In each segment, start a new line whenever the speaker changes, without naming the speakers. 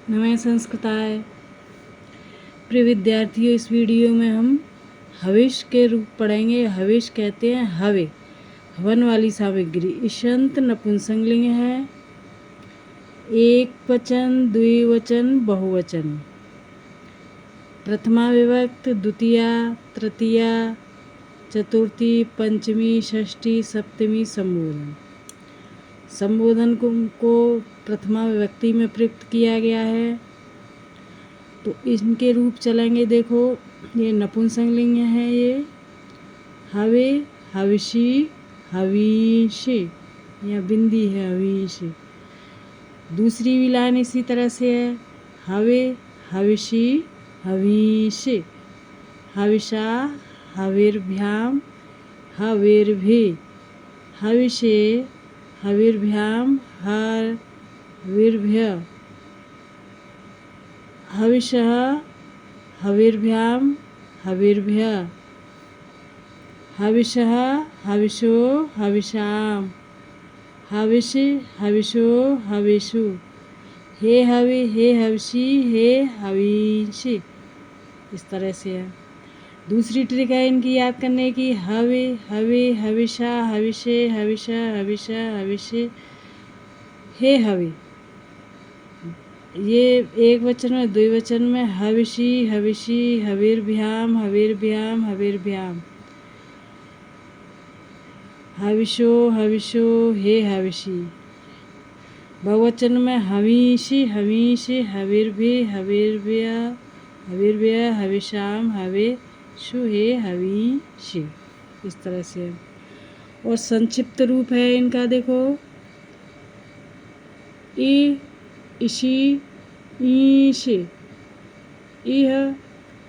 नमः संस्कृताय। प्रिय विद्यार्थियों, इस वीडियो में हम हविष के रूप पढ़ेंगे। हविष कहते हैं हवे, हवन वाली सामग्री। ईशंत नपुंसकलिंग है, एक वचन, द्विवचन, बहुवचन। प्रथमा विभक्त, द्वितीया, तृतीया, चतुर्थी, पंचमी, षष्ठी, सप्तमी। संबोधन। संबोधन को प्रथमा विभक्ति में प्रयुक्त किया गया है। तो इनके रूप चलेंगे। देखो, ये नपुंसकलिंग है। ये हवे, हविषी, हवीषे, या बिंदी है हवीषे। दूसरी भी लाइन इसी तरह से है, हवे, हविषी, हवीषे, हविषा, हविर्भ्याम, हविर्भे, हविषे, हविर्भ्याम, हविर्भ्य, हविषः, हविर्भ्याम, हविर्भ्य, हविषः, हविषो, हविषाम, हविषि, हविषो, हविषु, हे हवि, हे हविषि, हे हवीषि। इस तरह से है। दूसरी ट्रिक है इनकी याद करने की, हवे, हवे, हविषा, हविषे, हविषा, हविषा, हविषे, हे हवि। ये एक वचन में, द्विवचन में, हविषी, हविषी, हविर्भ्याम, हविर्भ्याम, हविर्भ्याम, हविषो, हविषो, हे हविषी। बहुवचन में, हवीषि, हवीषि, हविर्भे, हविर्भ्य, हविर्भ्य, हविषाम, हविषु, हे हवीषि। इस तरह से। और संक्षिप्त रूप है इनका, देखो, ई, इशी, ईशे, इह,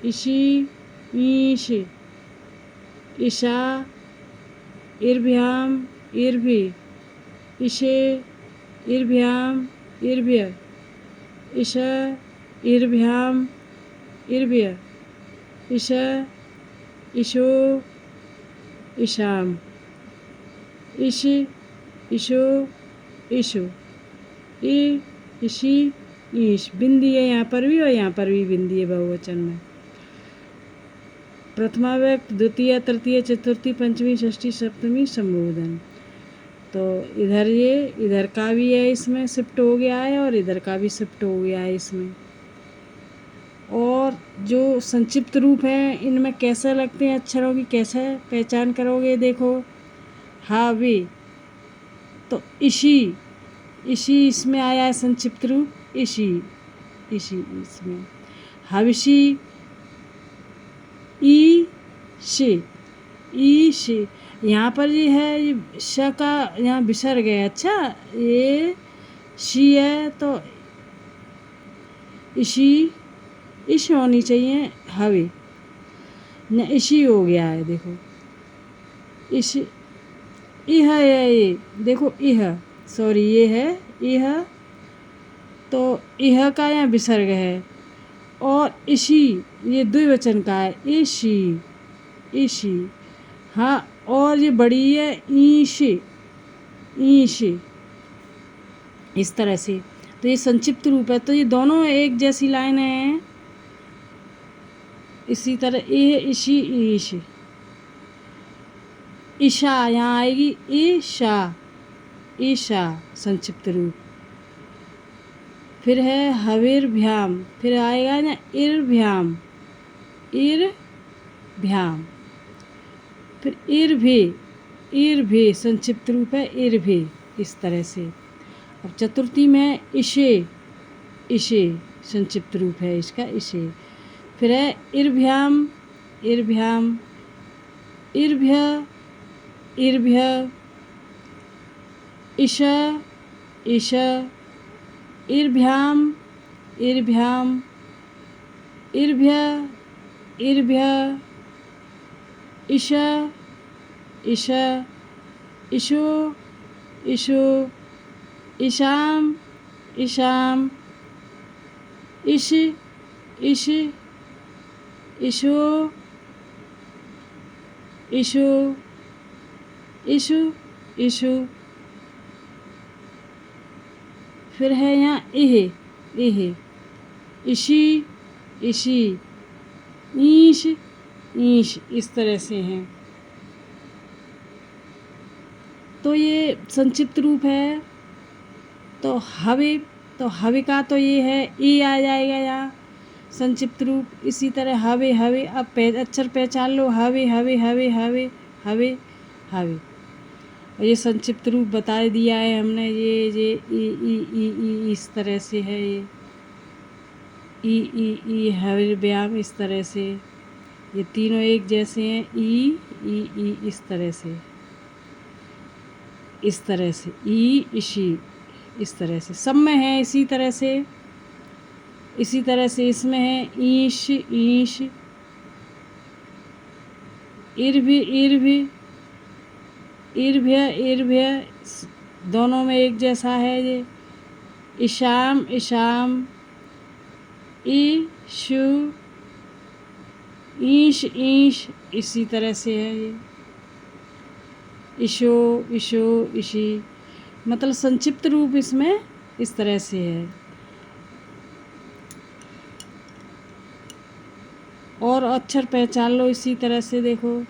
इशी, ईशे, ईशा, इर्भ्याम, इर्भि, इशे, इर्भ्याम, इर्भ्य, इश, इर्भ्याम, इर्भ्य, इश, इशो, इशाम, इश, इशो, इशु, ई, इशी, ईश। बिंदी है यहाँ पर भी और यहाँ पर भी बिंदी है बहुवचन में। प्रथमा व्यक्त, द्वितीय, तृतीय, चतुर्थी, पंचमी, षष्ठी, सप्तमी। संबोधन। तो इधर का भी है, इसमें शिफ्ट हो गया है, और इधर का भी शिफ्ट हो गया है इसमें। और जो संक्षिप्त रूप हैं, इनमें कैसे लगते हैं अक्षरों की, कैसे पहचान करोगे? देखो, हावे, तो इशी, इशी इसमें आया है संक्षिप्त रूप, इशी, इशी इसमें। हविषी, ई शे, ई शे। यहाँ पर ये है, ये श का यहाँ विसर्ग है। अच्छा, ये शी है तो इशी, इश होनी चाहिए, हवे न इशी हो गया है। देखो, इश, इह है ये, देखो इह, सॉरी, ये है इह, तो इह का यहाँ विसर्ग है। और इशी, ये द्विवचन का है, इशी, इशी। हाँ, और ये बड़ी है, ईशे, ईशे। इस तरह से। तो ये संक्षिप्त रूप है। तो ये दोनों एक जैसी लाइन है। इसी तरह इह, इशी, ईश। ईशा यहाँ आएगी, ईशा, ईशा संक्षिप्त रूप। फिर है हविर्भ्याम, फिर आएगा ना इर्भ्याम, इर्भ्याम। फिर इर्भे, इर्भे संक्षिप्त रूप है, इर्भे। इस तरह से। अब चतुर्थी में इशे, इशे संक्षिप्त रूप है इसका, इशे। फिर है इर्भ्याम, इर्भ्याम, इर्भ्य, इर्भ्य, इश, इश, इर्भ्याम, इर्भ्याम, इर्भ्य, इर्भ्य, इश, इश, इशो, इशो, इशाम, इशाम, इश, इश, इशो, इशो, इशु, इशु। फिर है यहाँ इहे, इहे। इशी, इशी, ईश, ईश, इस तरह से हैं। तो ये संक्षिप्त रूप है। तो हवे, तो हवे का तो ये है ई आ जाएगा यहाँ संक्षिप्त रूप। इसी तरह हवे, हवे, अब अक्षर पहचान लो, हवे, हवे, हवे, हवे, हवे, हवे। और ये संक्षिप्त रूप बता दिया है हमने। ये ई इस तरह से है। ये ई हवे व्यायाम इस तरह से। ये तीनों एक जैसे हैं। ई इस तरह से, इस तरह से ई इशी, इस तरह से सब में है। इसी तरह से, इसी तरह से इसमें है ईश, ईश, इर्भ, इर्भ, इर्भ्य, इर्भ्य, दोनों में एक जैसा है। ये इशाम, इशाम, ईशु, ईश, ईश, इसी तरह से है। ये इशो, इशो, इशी, मतलब संक्षिप्त रूप इसमें इस तरह से है। और अक्षर पहचान लो इसी तरह से। देखो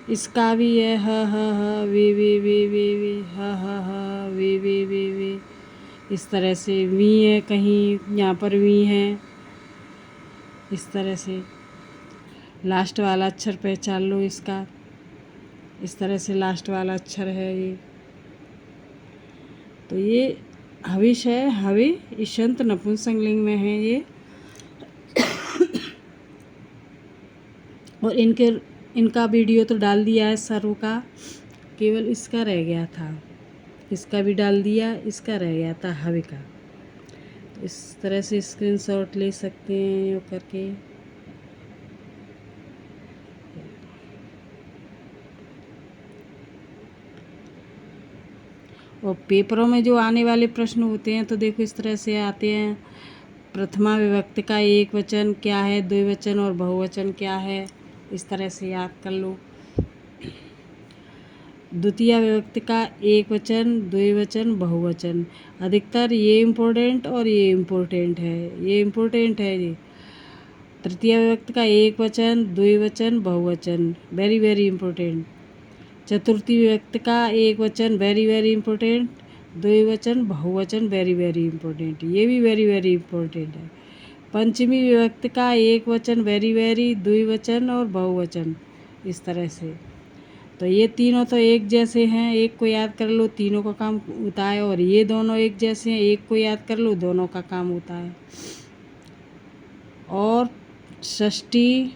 इसका भी है ह वे ह वे इस तरह से। वी है कहीं, यहाँ पर वी है, इस तरह से। लास्ट वाला अक्षर पहचान लो इसका, इस तरह से लास्ट वाला अक्षर है ये। तो ये हविष है। हवि ईशंत नपुंसकलिंग में है ये। और इनका वीडियो तो डाल दिया है सर्व का, केवल इसका रह गया था। इसका भी डाल दिया, इसका रह गया था हवि का। तो इस तरह से स्क्रीनशॉट ले सकते हैं यो करके। और पेपरों में जो आने वाले प्रश्न होते हैं तो देखो इस तरह से आते हैं। प्रथमा विभक्ति का एक वचन क्या है, द्विवचन और बहुवचन क्या है, इस तरह से याद कर लो। द्वितीय विभक्ति का एक वचन, द्विवचन, बहुवचन। अधिकतर ये इम्पोर्टेंट और ये इम्पोर्टेंट है, ये इम्पोर्टेंट है ये। तृतीय विभक्ति का एक वचन, द्विवचन, बहुवचन, वेरी वेरी इम्पोर्टेंट। चतुर्थी विभक्ति का एक वचन, वेरी वेरी इम्पोर्टेंट, द्विवचन, बहुवचन, वेरी वेरी इम्पोर्टेंट, ये भी वेरी वेरी इम्पोर्टेंट है। पंचमी विभक्ति का एक वचन, वेरी वेरी, द्विवचन और बहुवचन, इस तरह से। तो ये तीनों तो एक जैसे हैं, एक को याद कर लो तीनों का काम होता है। और ये दोनों एक जैसे हैं, एक को याद कर लो दोनों का काम होता है। और षष्ठी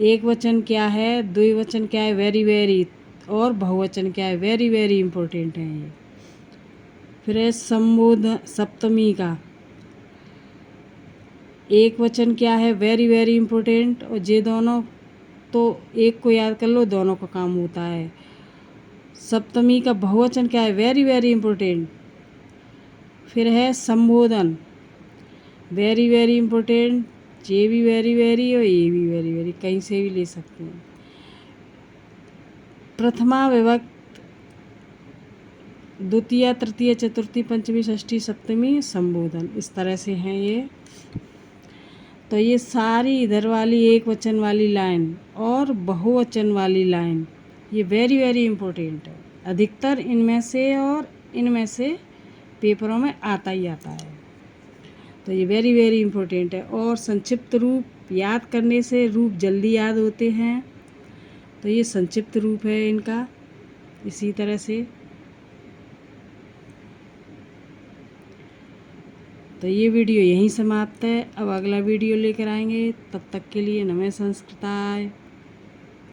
एक वचन क्या है, द्विवचन क्या है, वेरी वेरी, और बहुवचन क्या है, वेरी वेरी इम्पोर्टेंट है ये। फिर है संबोधन सप्तमी का एक वचन क्या है, वेरी वेरी इम्पोर्टेंट, और ये दोनों तो एक को याद कर लो दोनों का काम होता है। सप्तमी का बहुवचन क्या है, वेरी वेरी इम्पोर्टेंट। फिर है संबोधन, वेरी वेरी इम्पोर्टेंट, ये भी वेरी वेरी और ये भी वेरी वेरी, कहीं से भी ले सकते हैं। प्रथमा विभक्त, द्वितीय, तृतीय, चतुर्थी, पंचमी, षष्ठी, सप्तमी, संबोधन, इस तरह से हैं ये। तो ये सारी इधर वाली एक वचन वाली लाइन और बहुवचन वाली लाइन ये वेरी वेरी इम्पोर्टेंट है। अधिकतर इनमें से और इनमें से पेपरों में आता ही आता है। तो ये वेरी वेरी इम्पोर्टेंट है। और संक्षिप्त रूप याद करने से रूप जल्दी याद होते हैं। तो ये संक्षिप्त रूप है इनका, इसी तरह से। तो ये वीडियो यहीं समाप्त है। अब अगला वीडियो लेकर आएंगे, तब तक के लिए नमः संस्कृताय।